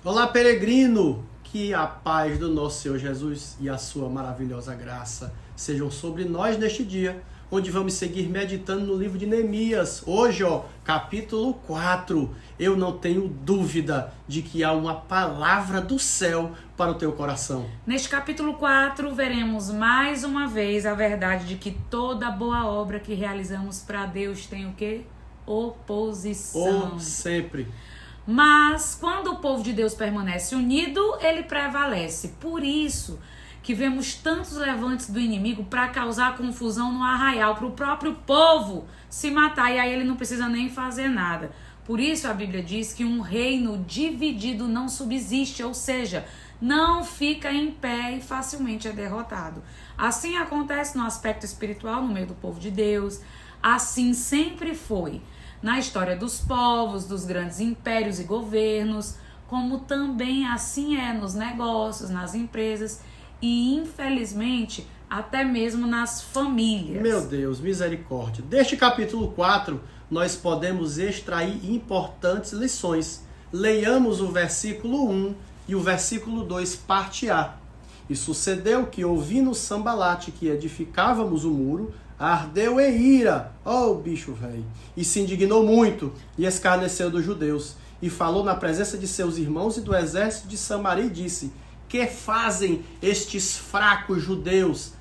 Olá, peregrino! Que a paz do nosso Senhor Jesus e a sua maravilhosa graça sejam sobre nós neste dia, onde vamos seguir meditando no livro de Neemias. Hoje, capítulo 4. Eu não tenho dúvida de que há uma palavra do céu para o teu coração. Neste capítulo 4, veremos mais uma vez a verdade de que toda boa obra que realizamos para Deus tem o quê? Oposição. Sempre. Mas quando o povo de Deus permanece unido, ele prevalece. Por isso que vemos tantos levantes do inimigo para causar confusão no arraial, para o próprio povo se matar, e aí ele não precisa nem fazer nada. Por isso a Bíblia diz que um reino dividido não subsiste, ou seja, não fica em pé e facilmente é derrotado. Assim acontece no aspecto espiritual no meio do povo de Deus, assim sempre foi na história dos povos, dos grandes impérios e governos, como também assim é nos negócios, nas empresas e, infelizmente, até mesmo nas famílias. Meu Deus, misericórdia. Deste capítulo 4, nós podemos extrair importantes lições. Leiamos o versículo 1 e o versículo 2, parte A. E sucedeu que, ouvindo Sambalate que edificávamos o muro, ardeu em ira, bicho velho, e se indignou muito, e escarneceu dos judeus, e falou na presença de seus irmãos e do exército de Samaria, e disse: que fazem estes fracos judeus?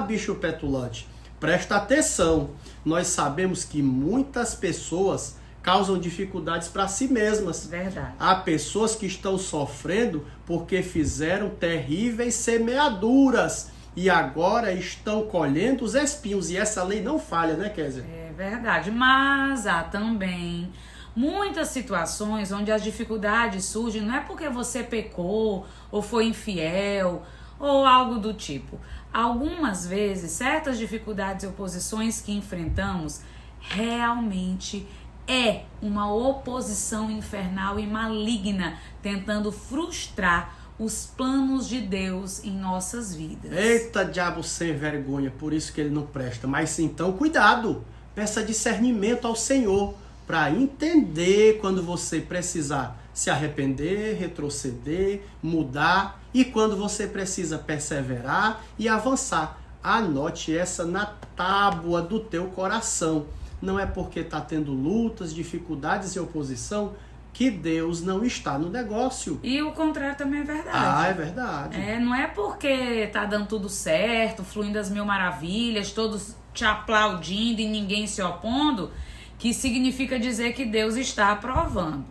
Bicho petulante, presta atenção, nós sabemos que muitas pessoas causam dificuldades para si mesmas. Verdade. Há pessoas que estão sofrendo porque fizeram terríveis semeaduras, e agora estão colhendo os espinhos. E essa lei não falha, né, Kézia? É verdade, mas há também muitas situações onde as dificuldades surgem, não é porque você pecou, ou foi infiel, ou algo do tipo. Algumas vezes, certas dificuldades e oposições que enfrentamos realmente é uma oposição infernal e maligna, tentando frustrar os planos de Deus em nossas vidas. Eita, diabo sem vergonha, por isso que ele não presta. Mas então, cuidado, peça discernimento ao Senhor para entender quando você precisar se arrepender, retroceder, mudar, e quando você precisa perseverar e avançar. Anote essa na tábua do teu coração. Não é porque está tendo lutas, dificuldades e oposição que Deus não está no negócio. E o contrário também é verdade. É verdade. Não é porque tá dando tudo certo, fluindo as mil maravilhas, todos te aplaudindo e ninguém se opondo, que significa dizer que Deus está aprovando.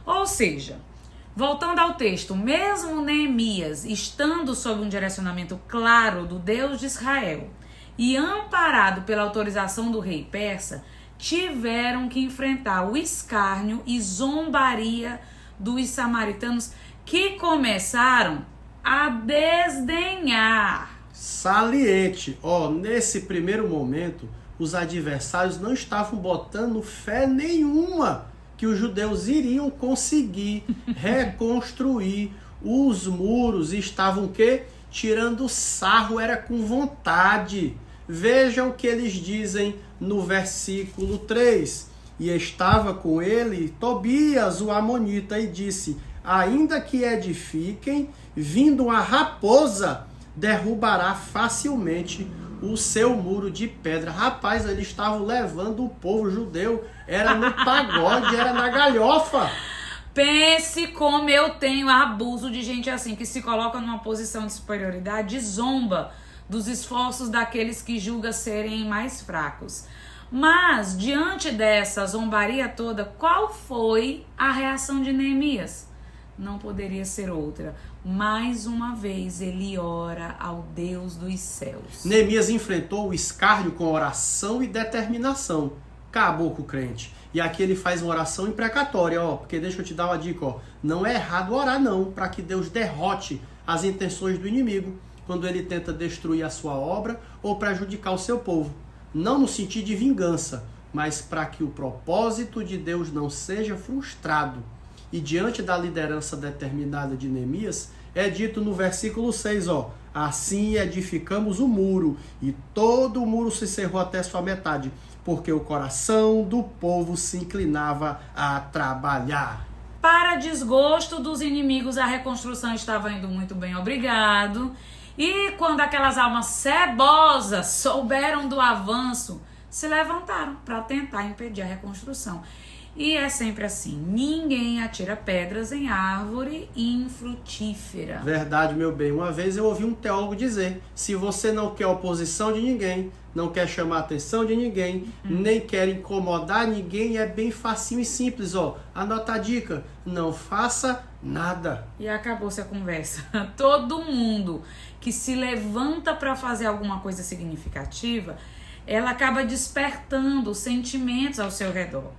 Ou seja, voltando ao texto, mesmo Neemias estando sob um direcionamento claro do Deus de Israel e amparado pela autorização do rei persa, tiveram que enfrentar o escárnio e zombaria dos samaritanos, que começaram a desdenhar. Saliente, nesse primeiro momento, os adversários não estavam botando fé nenhuma que os judeus iriam conseguir reconstruir os muros, e estavam tirando sarro, era com vontade. Vejam o que eles dizem no versículo 3. E estava com ele Tobias, o amonita, e disse: ainda que edifiquem, vindo uma raposa, derrubará facilmente o seu muro de pedra. Rapaz, eles estavam levando o povo judeu, era no pagode, era na galhofa. Pense como eu tenho abuso de gente assim, que se coloca numa posição de superioridade e zomba dos esforços daqueles que julga serem mais fracos. Mas, diante dessa zombaria toda, qual foi a reação de Neemias? Não poderia ser outra. Mais uma vez, ele ora ao Deus dos céus. Neemias enfrentou o escárnio com oração e determinação. Caboclo crente. E aqui ele faz uma oração imprecatória, porque deixa eu te dar uma dica, não é errado orar não, para que Deus derrote as intenções do inimigo quando ele tenta destruir a sua obra ou prejudicar o seu povo. Não no sentido de vingança, mas para que o propósito de Deus não seja frustrado. E diante da liderança determinada de Neemias, é dito no versículo 6, assim edificamos o muro, e todo o muro se cerrou até sua metade, porque o coração do povo se inclinava a trabalhar. Para desgosto dos inimigos, a reconstrução estava indo muito bem, obrigado. E quando aquelas almas cebosas souberam do avanço, se levantaram para tentar impedir a reconstrução. E é sempre assim, ninguém atira pedras em árvore infrutífera. Verdade, meu bem. Uma vez eu ouvi um teólogo dizer, se você não quer oposição de ninguém, não quer chamar a atenção de ninguém, nem quer incomodar ninguém, é bem facinho e simples, ó. Anota a dica, não faça nada. E acabou-se a conversa. Todo mundo que se levanta para fazer alguma coisa significativa, ela acaba despertando sentimentos ao seu redor.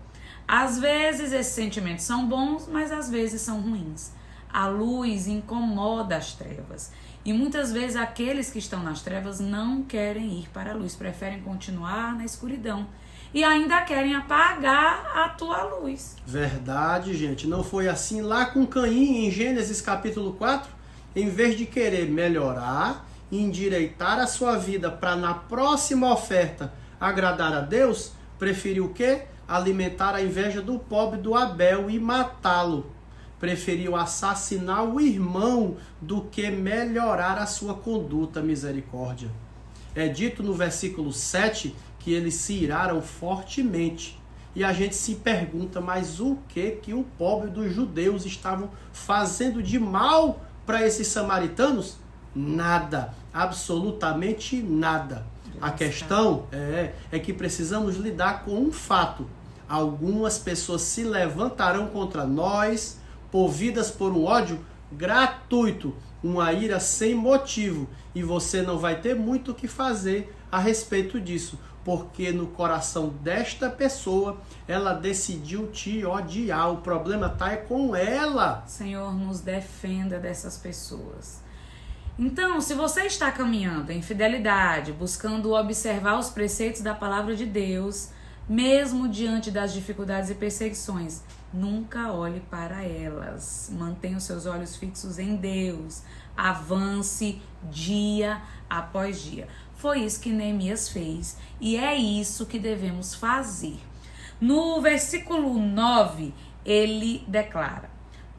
Às vezes esses sentimentos são bons, mas às vezes são ruins. A luz incomoda as trevas. E muitas vezes aqueles que estão nas trevas não querem ir para a luz, preferem continuar na escuridão. E ainda querem apagar a tua luz. Verdade, gente. Não foi assim lá com Caim, em Gênesis capítulo 4? Em vez de querer melhorar, endireitar a sua vida para na próxima oferta agradar a Deus, preferiu o quê? Alimentar a inveja do pobre do Abel e matá-lo. Preferiu assassinar o irmão do que melhorar a sua conduta, misericórdia. É dito no versículo 7 que eles se iraram fortemente. E a gente se pergunta, mas o que o pobre dos judeus estavam fazendo de mal para esses samaritanos? Nada, absolutamente nada. A questão é que precisamos lidar com um fato. Algumas pessoas se levantarão contra nós, movidas por um ódio gratuito, uma ira sem motivo. E você não vai ter muito o que fazer a respeito disso, porque no coração desta pessoa, ela decidiu te odiar. O problema é com ela. Senhor, nos defenda dessas pessoas. Então, se você está caminhando em fidelidade, buscando observar os preceitos da palavra de Deus, mesmo diante das dificuldades e perseguições, nunca olhe para elas. Mantenha os seus olhos fixos em Deus. Avance dia após dia. Foi isso que Neemias fez e é isso que devemos fazer. No versículo 9, ele declara: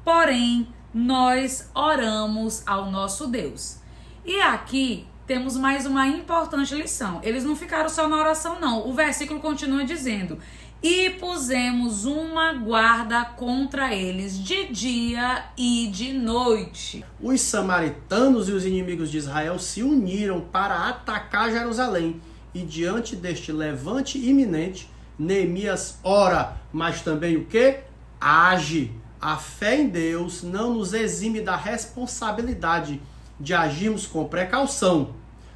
porém, nós oramos ao nosso Deus. E aqui temos mais uma importante lição. Eles não ficaram só na oração, não. O versículo continua dizendo: e pusemos uma guarda contra eles de dia e de noite. Os samaritanos e os inimigos de Israel se uniram para atacar Jerusalém. E diante deste levante iminente, Neemias ora, mas também o quê? Age. A fé em Deus não nos exime da responsabilidade de agirmos com precaução.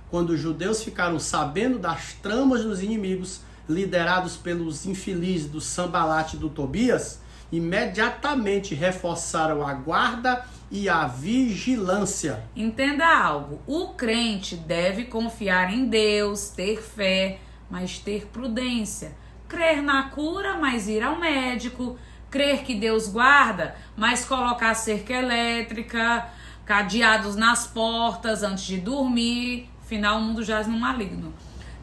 Quando os judeus ficaram sabendo das tramas dos inimigos, liderados pelos infelizes do Sanbalate e do Tobias, imediatamente reforçaram a guarda e a vigilância. Entenda algo, o crente deve confiar em Deus, ter fé, mas ter prudência. Crer na cura, mas ir ao médico. Crer que Deus guarda, mas colocar cerca elétrica, cadeados nas portas antes de dormir. Afinal, o mundo jaz no maligno.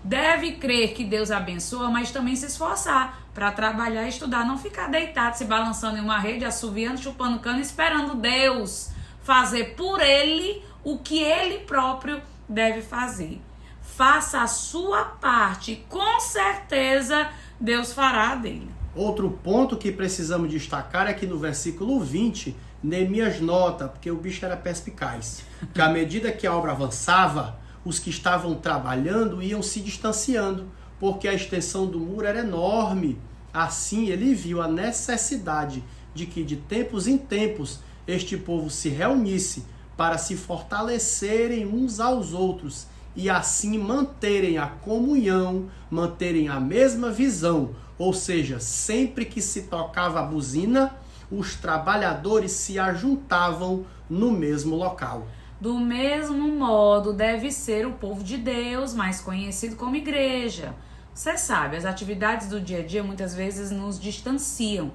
Deve crer que Deus abençoa, mas também se esforçar para trabalhar e estudar. Não ficar deitado, se balançando em uma rede, assoviando, chupando cano, esperando Deus fazer por ele o que ele próprio deve fazer. Faça a sua parte e com certeza Deus fará a dele. Outro ponto que precisamos destacar é que no versículo 20, Neemias nota, porque o bicho era perspicaz, que à medida que a obra avançava, os que estavam trabalhando iam se distanciando, porque a extensão do muro era enorme. Assim ele viu a necessidade de que de tempos em tempos este povo se reunisse para se fortalecerem uns aos outros e assim manterem a comunhão, manterem a mesma visão. Ou seja, sempre que se tocava a buzina, os trabalhadores se ajuntavam no mesmo local. Do mesmo modo deve ser o povo de Deus, mais conhecido como igreja. Você sabe, as atividades do dia a dia muitas vezes nos distanciam.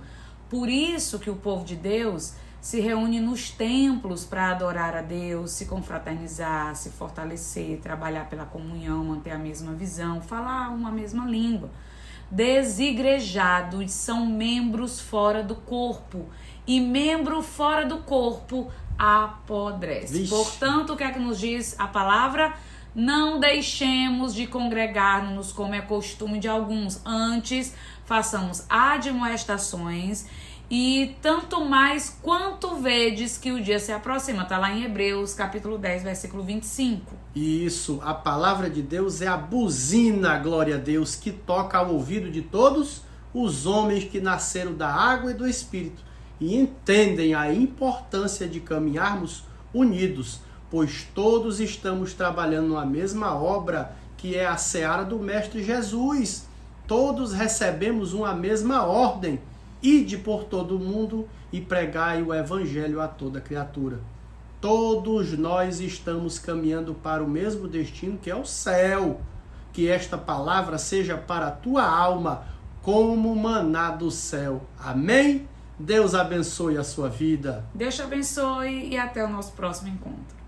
Por isso que o povo de Deus se reúne nos templos para adorar a Deus, se confraternizar, se fortalecer, trabalhar pela comunhão, manter a mesma visão, falar uma mesma língua. Desigrejados são membros fora do corpo e membro fora do corpo apodrece. Vixe. Portanto, o que é que nos diz a palavra? Não deixemos de congregar-nos como é costume de alguns, antes façamos admoestações, e tanto mais quanto vedes que o dia se aproxima. Está lá em Hebreus, capítulo 10, versículo 25. Isso, a palavra de Deus é a buzina, glória a Deus, que toca ao ouvido de todos os homens que nasceram da água e do Espírito e entendem a importância de caminharmos unidos, pois todos estamos trabalhando numa mesma obra, que é a seara do Mestre Jesus. Todos recebemos uma mesma ordem: ide por todo o mundo e pregai o evangelho a toda criatura. Todos nós estamos caminhando para o mesmo destino, que é o céu. Que esta palavra seja para a tua alma como maná do céu. Amém? Deus abençoe a sua vida. Deus te abençoe e até o nosso próximo encontro.